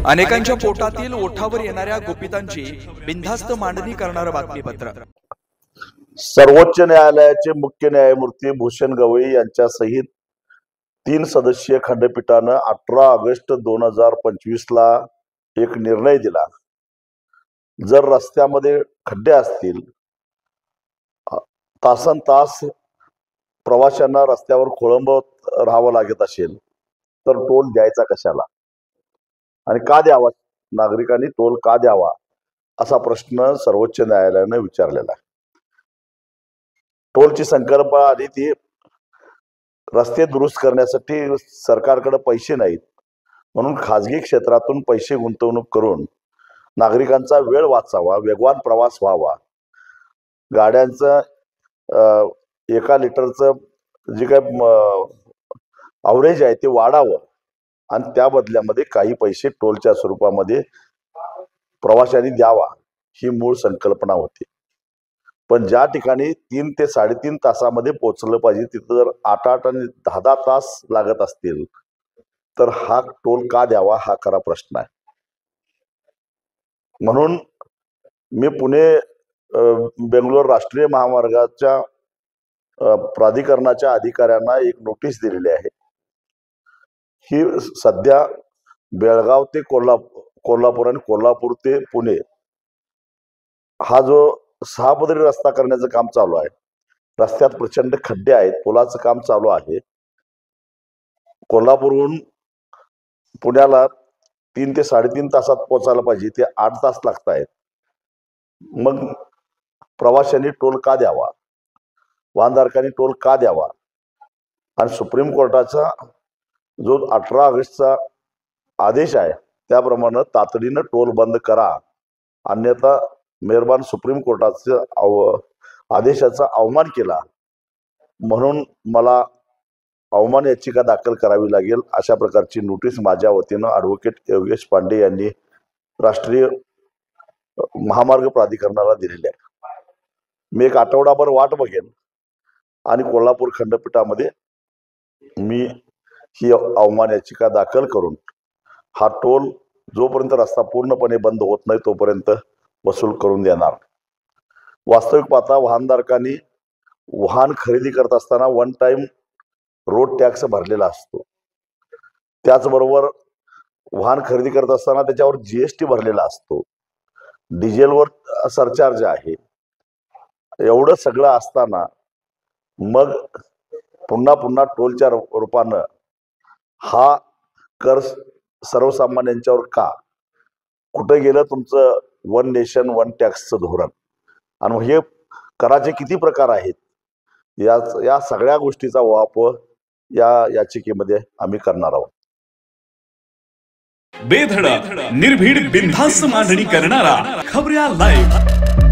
अनेकांच्या पोटातील ओठावर येणाऱ्या गुपितांची बिनधास्त मांडणी करणारं बातमीपत्र। सर्वोच्च न्यायालयाचे मुख्य न्यायमूर्ती भूषण गवई यांच्या सहित 3 सदस्यीय खंडपीठानं 18 ऑगस्ट 2025 ला एक निर्णय दिला। जर रस्त्यामध्ये खड्डे असतील, तासन तास प्रवाशांना रस्त्यावर खोळंबत राहावं लागत असेल तर टोल द्यायचा कशाला आणि का द्यावा? नागरिकांनी टोल का द्यावा असा प्रश्न सर्वोच्च न्यायालयाने विचारलेला आहे। टोलची संकल्पना आली ती रस्ते दुरुस्त करण्यासाठी सरकारकडे पैसे नाहीत म्हणून खाजगी क्षेत्रातून पैसे गुंतवणूक करून नागरिकांचा वेळ वाचावा, वेगवान प्रवास व्हावा, गाड्यांचं 1 लिटरचं जे काही अवरेज आहे ते वाढावं आणि त्या बदल्यामध्ये काही पैसे टोलच्या स्वरूपामध्ये प्रवाशांनी द्यावा ही मूळ संकल्पना होती। पण ज्या ठिकाणी 3 ते 3.5 तासामध्ये पोहोचलं पाहिजे तिथं जर 8 आणि 10 तास लागत असतील तर हा टोल का द्यावा हा खरा प्रश्न आहे। म्हणून मी पुणे बेंगलोर राष्ट्रीय महामार्गाच्या प्राधिकरणाच्या अधिकाऱ्यांना एक नोटीस दिलेली आहे। ही सध्या बेळगाव ते कोल्हापूर आणि कोल्हापूर ते पुणे हा जो 6 पदरी रस्ता करण्याचं काम चालू आहे। रस्त्यात प्रचंड खड्डे आहेत, पुलाचं काम चालू आहे। कोल्हापूरहून पुण्याला 3 ते 3.5 तासात पोहोचायला पाहिजे, ते 8 तास लागत आहेत। मग प्रवाशांनी टोल का द्यावा, वाहनधारकांनी टोल का द्यावा? आणि सुप्रीम कोर्टाचा जो 18 ऑगस्टचा आदेश आहे त्याप्रमाणे तातडीनं टोल बंद करा, अन्यथा मेहरबान सुप्रीम कोर्टाच्या आदेशाचा अवमान केला म्हणून मला अवमान याचिका दाखल करावी लागेल अशा प्रकारची नोटीस माझ्या वतीनं ॲडव्होकेट योगेश पांडे यांनी राष्ट्रीय महामार्ग प्राधिकरणाला दिलेली आहे। मी 1 आठवडाभर वाट बघेन आणि कोल्हापूर खंडपीठामध्ये मी ही अवमान याचिका दाखल करून हा टोल जोपर्यंत रस्ता पूर्णपणे बंद होत नाही तोपर्यंत वसूल करून देणार। वास्तविक पाहता वाहनधारकांनी वाहन खरेदी करत असताना 1 टाइम रोड टॅक्स भरलेला असतो, त्याचबरोबर वाहन खरेदी करत असताना त्याच्यावर GST भरलेला असतो, डिझेलवर सरचार्ज आहे। एवढं सगळं असताना मग पुन्हा टोलच्या रूपानं हा कर सर्वसामान्यांच्यावर का? कुठे गेलं तुमचं 1 नेशन 1 टॅक्सचं धोरण? आणि हे कराचे किती प्रकार आहेत या सगळ्या गोष्टीचा वापर या याचिकेमध्ये आम्ही करणार आहोत। बेधडक निर्भीड बिनधास्त मांडणी करणारा खबऱ्या लाईव्ह।